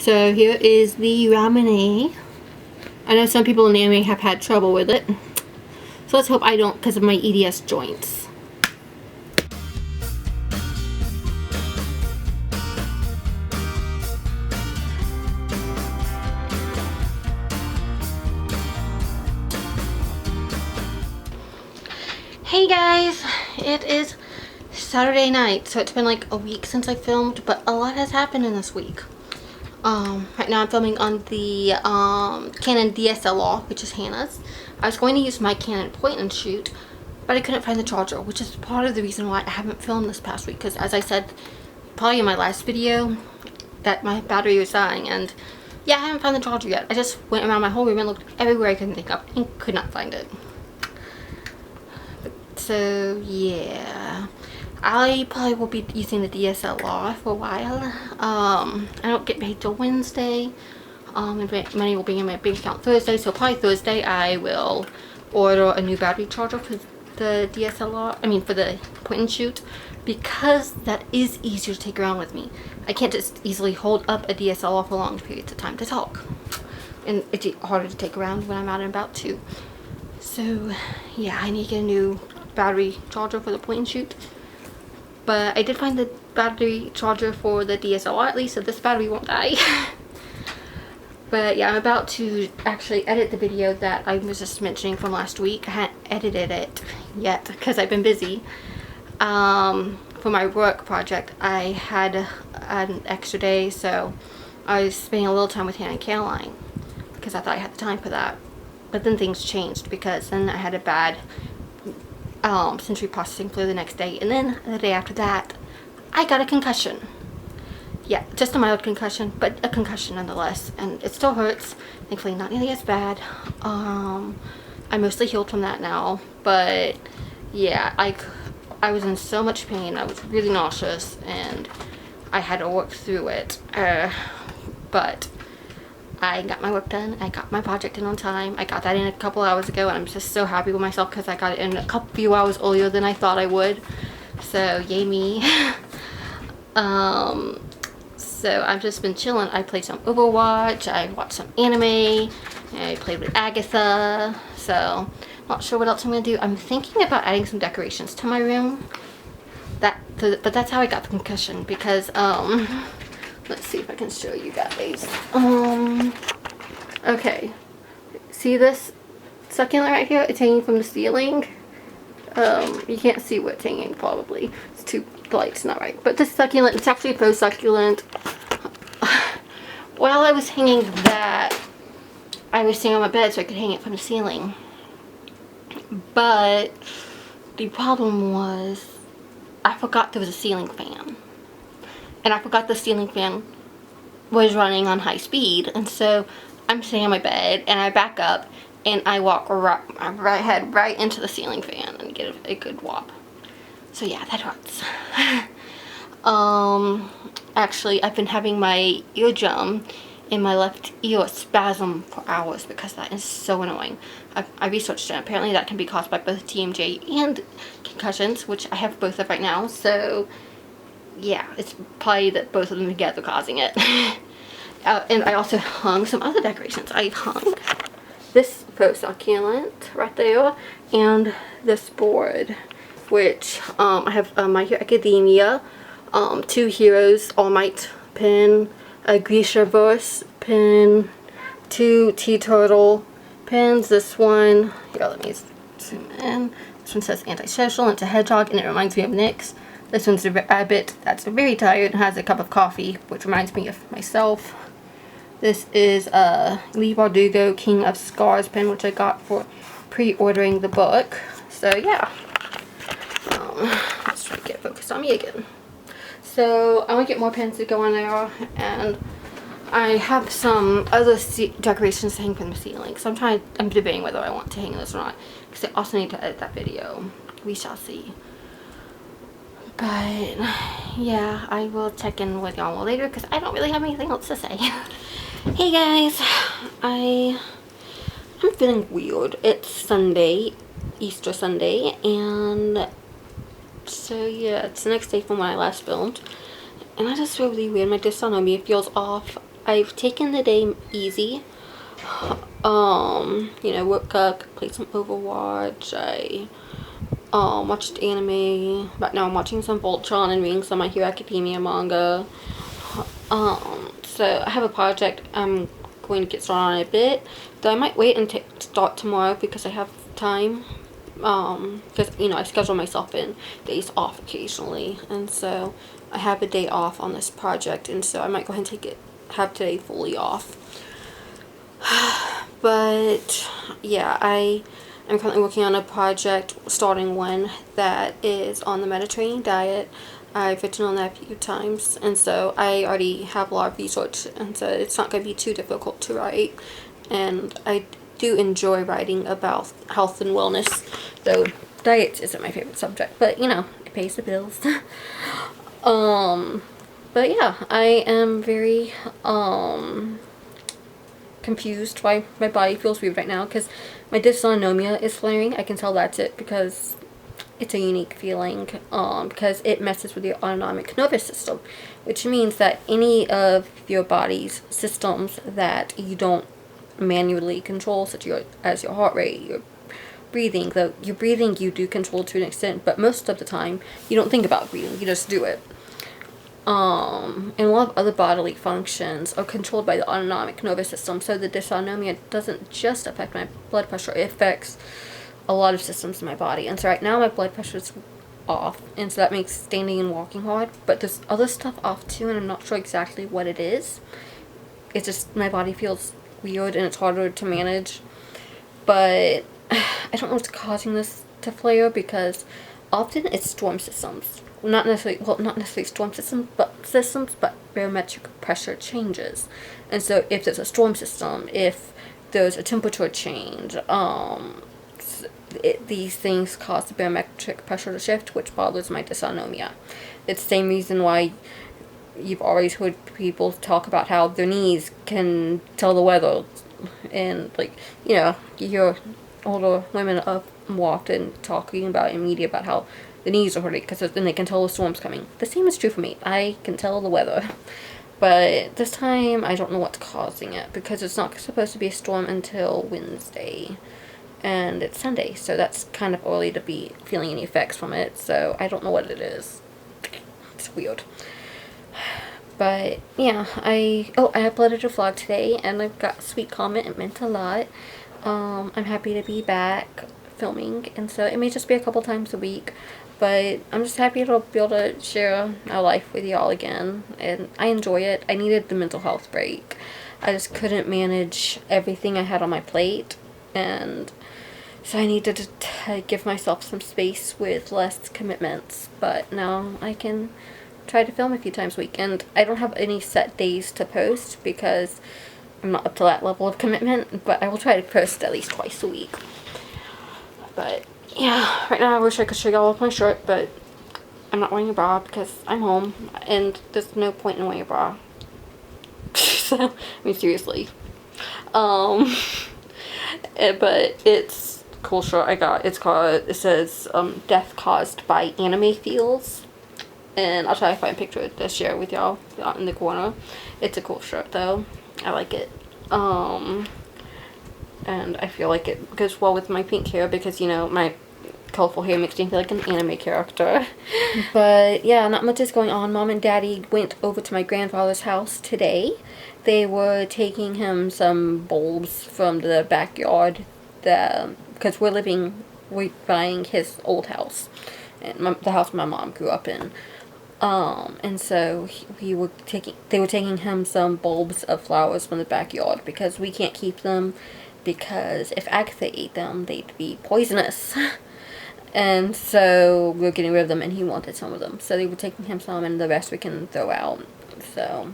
So here is the Ramune. I know some people in the anime have had trouble with it. So let's hope I don't because of my EDS joints. Hey guys, it is Saturday night, so it's been like a week since I filmed, but a lot has happened in this week. Right now I'm filming on the Canon DSLR, which is Hannah's. I was going to use my Canon point and shoot, but I couldn't find the charger, which is part of the reason why I haven't filmed this past week, because as I said probably in my last video, that my battery was dying, and yeah, I haven't found the charger yet. I just went around my whole room and looked everywhere I could think of and could not find it. So yeah, I probably will be using the DSLR for a while. I don't get paid till Wednesday. And money will be in my bank account Thursday, so probably Thursday I will order a new battery charger for the DSLR. I mean for the point and shoot, because that is easier to take around with me. I can't just easily hold up a DSLR for long periods of time to talk, and it's harder to take around when I'm out and about too. So yeah, I need to get a new battery charger for the point and shoot, but I did find the battery charger for the DSLR at least, so this battery won't die. But yeah, I'm about to actually edit the video that I was just mentioning from last week. I haven't edited it yet because I've been busy. For my work project, I had an extra day, so I was spending a little time with Hannah and Caroline because I thought I had the time for that. But then things changed, because then I had a bad sensory processing flu the next day, and then the day after that I got a concussion. Yeah, just a mild concussion, but a concussion nonetheless, and it still hurts. Thankfully not nearly as bad. I'm mostly healed from that now, but yeah, I was in so much pain. I was really nauseous and I had to work through it, but I got my work done. I got my project in on time. I got that in a couple hours ago, and I'm just so happy with myself because I got it in a few hours earlier than I thought I would. So yay me. So I've just been chilling. I played some Overwatch. I watched some anime. I played with Agatha. So not sure what else I'm gonna do. I'm thinking about adding some decorations to my room. But that's how I got the concussion, because let's see if I can show you guys. Okay. See this succulent right here? It's hanging from the ceiling. You can't see what's hanging probably. It's too, the light's not right. But this succulent, it's actually a faux succulent. While I was hanging that, I was sitting on my bed so I could hang it from the ceiling. But the problem was I forgot there was a ceiling fan. And I forgot the ceiling fan was running on high speed, and so I'm sitting on my bed and I back up and I walk my head right into the ceiling fan and get a good whop. So yeah, that hurts. Actually, I've been having my eardrum in my left ear spasm for hours because that is so annoying. I researched it. Apparently that can be caused by both TMJ and concussions, which I have both of right now. So yeah, it's probably that both of them together causing it. And I also hung some other decorations. I hung this faux succulent right there, and this board, which I have My Hero Academia, 2 Heroes All Might pin, a Grisha Verse pin, 2 T-Turtle pins. This one, here, let me zoom in. This one says Antisocial, and it's a hedgehog, and it reminds me of Nyx. This one's a rabbit that's very tired and has a cup of coffee, which reminds me of myself. This is a Lee Bardugo King of Scars pin, which I got for pre-ordering the book. So yeah, let's try to get focused on me again. So I want to get more pins to go on there, and I have some other decorations to hang from the ceiling. So I'm debating whether I want to hang this or not, because I also need to edit that video. We shall see. But yeah, I will check in with y'all later because I don't really have anything else to say. Hey guys, I'm feeling weird. It's Sunday, Easter Sunday, and so yeah, it's the next day from when I last filmed, and I just feel really weird. My dysautonomia feels off. I've taken the day easy. You know, woke up, played some Overwatch. I watched anime, but now I'm watching some Voltron and reading some My Hero Academia manga. So I have a project I'm going to get started on in a bit, though I might wait and start tomorrow because I have time. Because you know, I schedule myself in days off occasionally, and so I have a day off on this project, and so I might go ahead and have today fully off. But yeah, I'm currently working on a project, starting one, that is on the Mediterranean diet. I've written on that a few times, and so I already have a lot of research, and so it's not going to be too difficult to write. And I do enjoy writing about health and wellness, though diet isn't my favorite subject, but you know, it pays the bills. But yeah, I am very confused why my body feels weird right now, because my dysautonomia is flaring. I can tell that's it because it's a unique feeling, because it messes with your autonomic nervous system, which means that any of your body's systems that you don't manually control, such as your heart rate, your breathing, though your breathing you do control to an extent, but most of the time you don't think about breathing, you just do it. And a lot of other bodily functions are controlled by the autonomic nervous system, so the dysautonomia doesn't just affect my blood pressure, it affects a lot of systems in my body. And so right now my blood pressure is off, and so that makes standing and walking hard, but there's other stuff off too, and I'm not sure exactly what it is. It's just my body feels weird and it's harder to manage, but I don't know what's causing this to flare, because often it's storm systems. Not necessarily storm systems, but barometric pressure changes. And so if there's a storm system, if there's a temperature change, these things cause the barometric pressure to shift, which bothers my dysautonomia. It's the same reason why you've always heard people talk about how their knees can tell the weather, and like, you know, you hear older women up often talking about in media about how the knees are hurting because then they can tell the storm's coming. The same is true for me. I can tell the weather, but this time I don't know what's causing it, because it's not supposed to be a storm until Wednesday, and it's Sunday, so that's kind of early to be feeling any effects from it, so I don't know what it is. It's weird. But yeah, I uploaded a vlog today, and I've got a sweet comment. It meant a lot. I'm happy to be back filming, and so it may just be a couple times a week, but I'm just happy to be able to share my life with y'all again, and I enjoy it. I needed the mental health break. I just couldn't manage everything I had on my plate, and so I needed to give myself some space with less commitments, but now I can try to film a few times a week, and I don't have any set days to post because I'm not up to that level of commitment, but I will try to post at least twice a week. But yeah, right now I wish I could show y'all off my shirt, but I'm not wearing a bra because I'm home, and there's no point in wearing a bra. So, I mean, seriously. But it's a cool shirt I got. It says, Death Caused by Anime Feels. And I'll try to find a picture to share with y'all out in the corner. It's a cool shirt though. I like it. And I feel like it goes well with my pink hair because, you know, my colorful hair makes me feel like an anime character. But yeah, not much is going on. Mom and Daddy went over to my grandfather's house today. They were taking him some bulbs from the backyard because we're buying his old house, and the house my mom grew up in. And so they were taking him some bulbs of flowers from the backyard because we can't keep them, because if Agatha ate them, they'd be poisonous. And so we were getting rid of them, and he wanted some of them. So they were taking him some, and the rest we can throw out. So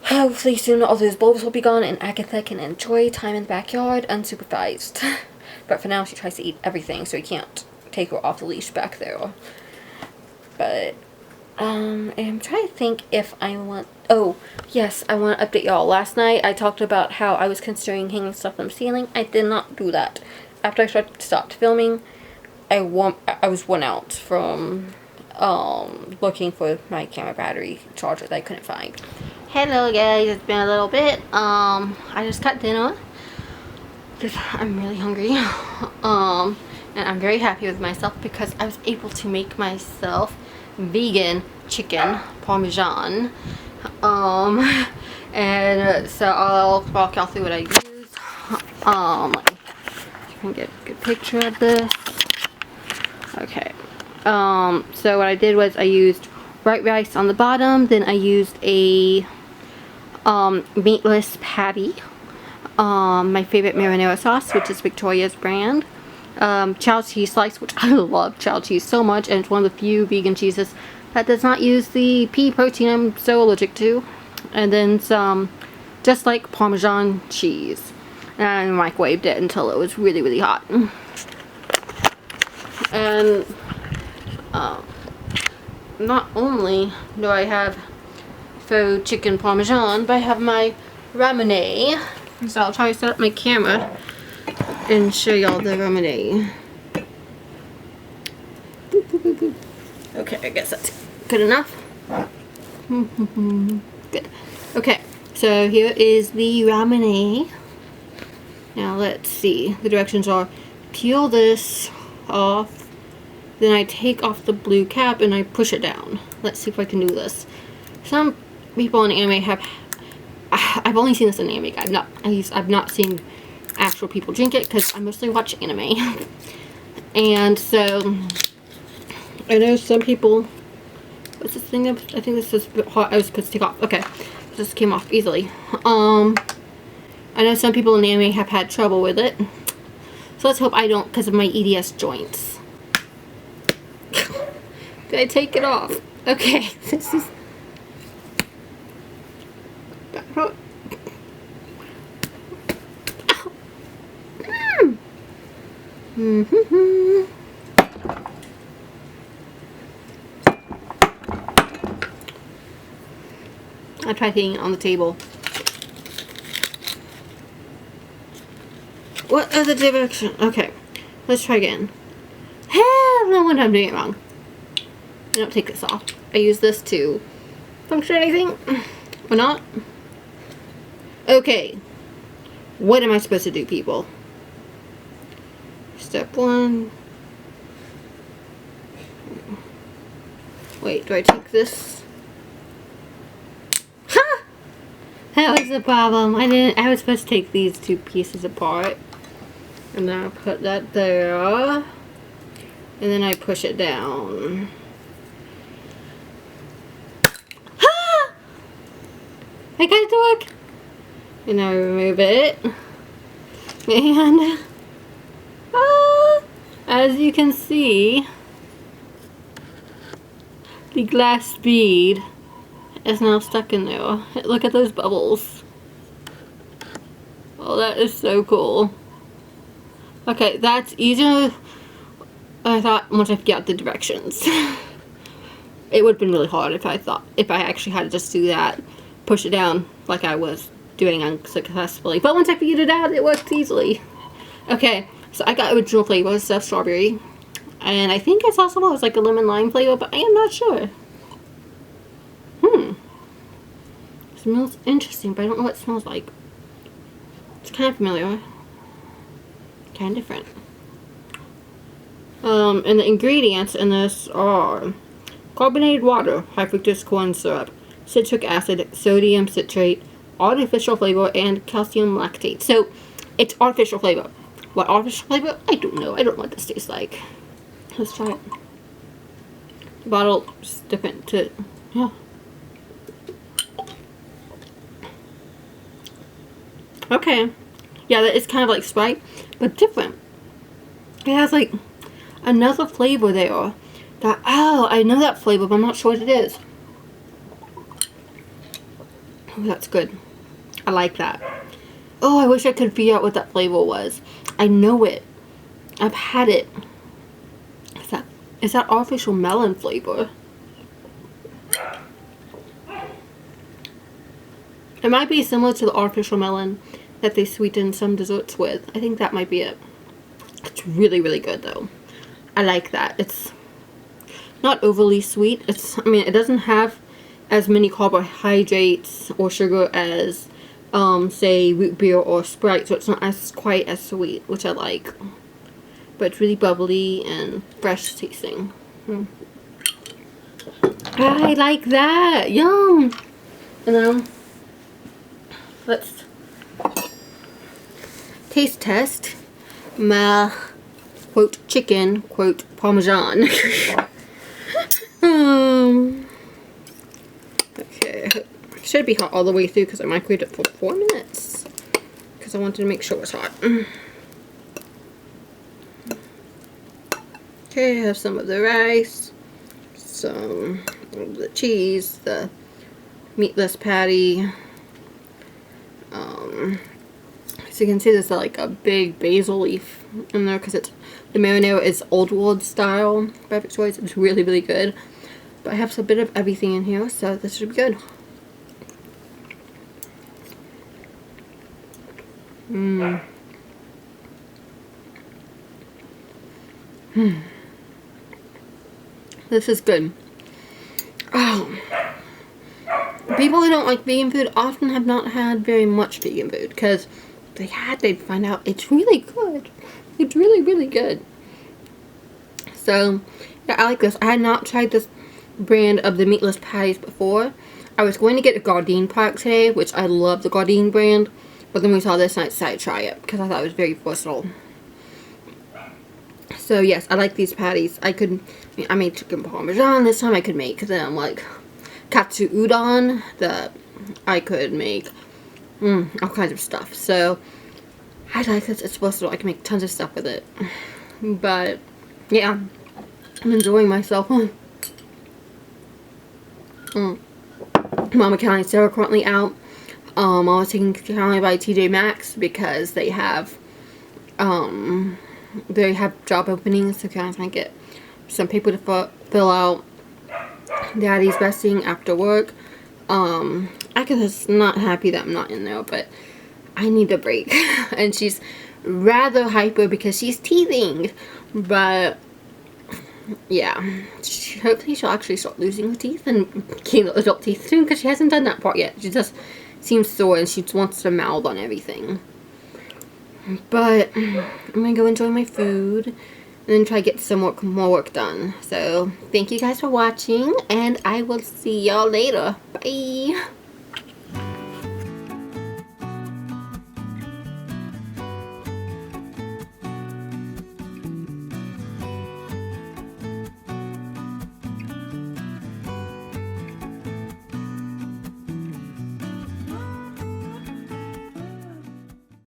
hopefully soon all those bulbs will be gone, and Agatha can enjoy time in the backyard unsupervised. But for now, she tries to eat everything, so we can't take her off the leash back there. But I'm trying to think if I want... Oh, yes, I want to update y'all. Last night, I talked about how I was considering hanging stuff from the ceiling. I did not do that. After I stopped filming, I was worn out from looking for my camera battery charger that I couldn't find. Hello guys, it's been a little bit. I just got dinner because I'm really hungry. And I'm very happy with myself because I was able to make myself vegan chicken Parmesan. And so I'll walk y'all through what I used. You can get a good picture of this. Okay. So what I did was I used white rice on the bottom, then I used a meatless patty, my favorite marinara sauce, which is Victoria's brand, chow cheese slice, which I love chow cheese so much, and it's one of the few vegan cheeses that does not use the pea protein I'm so allergic to, and then some just like Parmesan cheese, and I microwaved it until it was really, really hot. And not only do I have faux chicken Parmesan, but I have my Ramune. So I'll try to set up my camera and show y'all the Ramune. Okay, I guess that's good enough. Good. Okay, so here is the Ramune. Now let's see. The directions are peel this off. Then I take off the blue cap and I push it down. Let's see if I can do this. Some people in anime have... I've only seen this in anime. I've not seen actual people drink it because I mostly watch anime. And so I know some people... What's this thing? I think this is a bit hot. I was supposed to take off. Okay. This came off easily. I know some people in anime have had trouble with it. So let's hope I don't because of my EDS joints. Did I take it off? Okay, this is... I tried hitting it on the table. What other direction? Okay, let's try again. Hell no, I'm doing it wrong. I don't take this off. I use this to function anything or not. Okay, what am I supposed to do, people? Step 1. Wait, do I take this? Ha! That was the problem. I was supposed to take these two pieces apart. And then I put that there. And then I push it down. I got it to work. And I remove it. And as you can see, the glass bead is now stuck in there. Look at those bubbles. Oh, that is so cool. Okay, that's easier than I thought once I figured out the directions. It would have been really hard if I actually had to just do that. Push it down like I was doing unsuccessfully. But once I figured it out, it worked easily. Okay, so I got original flavor, stuffed strawberry. And I think it's also was like a lemon lime flavor, but I am not sure. Smells interesting, but I don't know what it smells like. It's kind of familiar. Kind of different. And the ingredients in this are carbonated water, high fructose corn syrup, citric acid, sodium citrate, artificial flavor, and calcium lactate. So, it's artificial flavor. What artificial flavor? I don't know. I don't know what this tastes like. Let's try it. The bottle is different to... Yeah. Okay. Yeah, that is kind of like Sprite, but different. It has like another flavor there. That, oh, I know that flavor, but I'm not sure what it is. Oh, that's good. I like that. Oh, I wish I could figure out what that flavor was. I know it. I've had it. Is that artificial melon flavor? It might be similar to the artificial melon that they sweeten some desserts with. I think that might be it. It's really, really good though. I like that. It's not overly sweet. I mean, it doesn't have as many carbohydrates or sugar as say root beer or Sprite, so it's not as quite as sweet, which I like. But it's really bubbly and fresh tasting. I like that. Yum. And then let's taste test my quote chicken quote Parmesan. Okay, it should be hot all the way through because I microwaved it for 4 minutes because I wanted to make sure it was hot. Okay, I have some of the rice, some of the cheese, the meatless patty. So you can see there's like a big basil leaf in there because it's the marinara is old world style by Victoria's. It's really, really good. But I have a bit of everything in here, so this should be good. This is good. Oh. People who don't like vegan food often have not had very much vegan food because they'd find out it's really good. It's really, really good. So, yeah, I like this. I had not tried this brand of the meatless patties before. I was going to get a Gardein product today, which I love the Gardein brand, but then we saw this and I decided to try it because I thought it was very versatile. So yes, I like these patties. I made chicken Parmesan this time. I could make them like katsu udon. I could make all kinds of stuff. So I like this. It's versatile. I can make tons of stuff with it. But yeah, I'm enjoying myself. Mama Kelly and Sarah are currently out. I was taken care of by TJ Maxx because they have job openings, so kind of trying to get some people to fill out. Daddy's resting after work. Agatha's not happy that I'm not in there, but I need a break. And she's rather hyper because she's teething. But yeah, hopefully she'll actually start losing her teeth and gain adult teeth soon because she hasn't done that part yet. She just seems sore and she wants to mouth on everything. But I'm gonna go enjoy my food and then try to get some more work done. So thank you guys for watching, and I will see y'all later. Bye.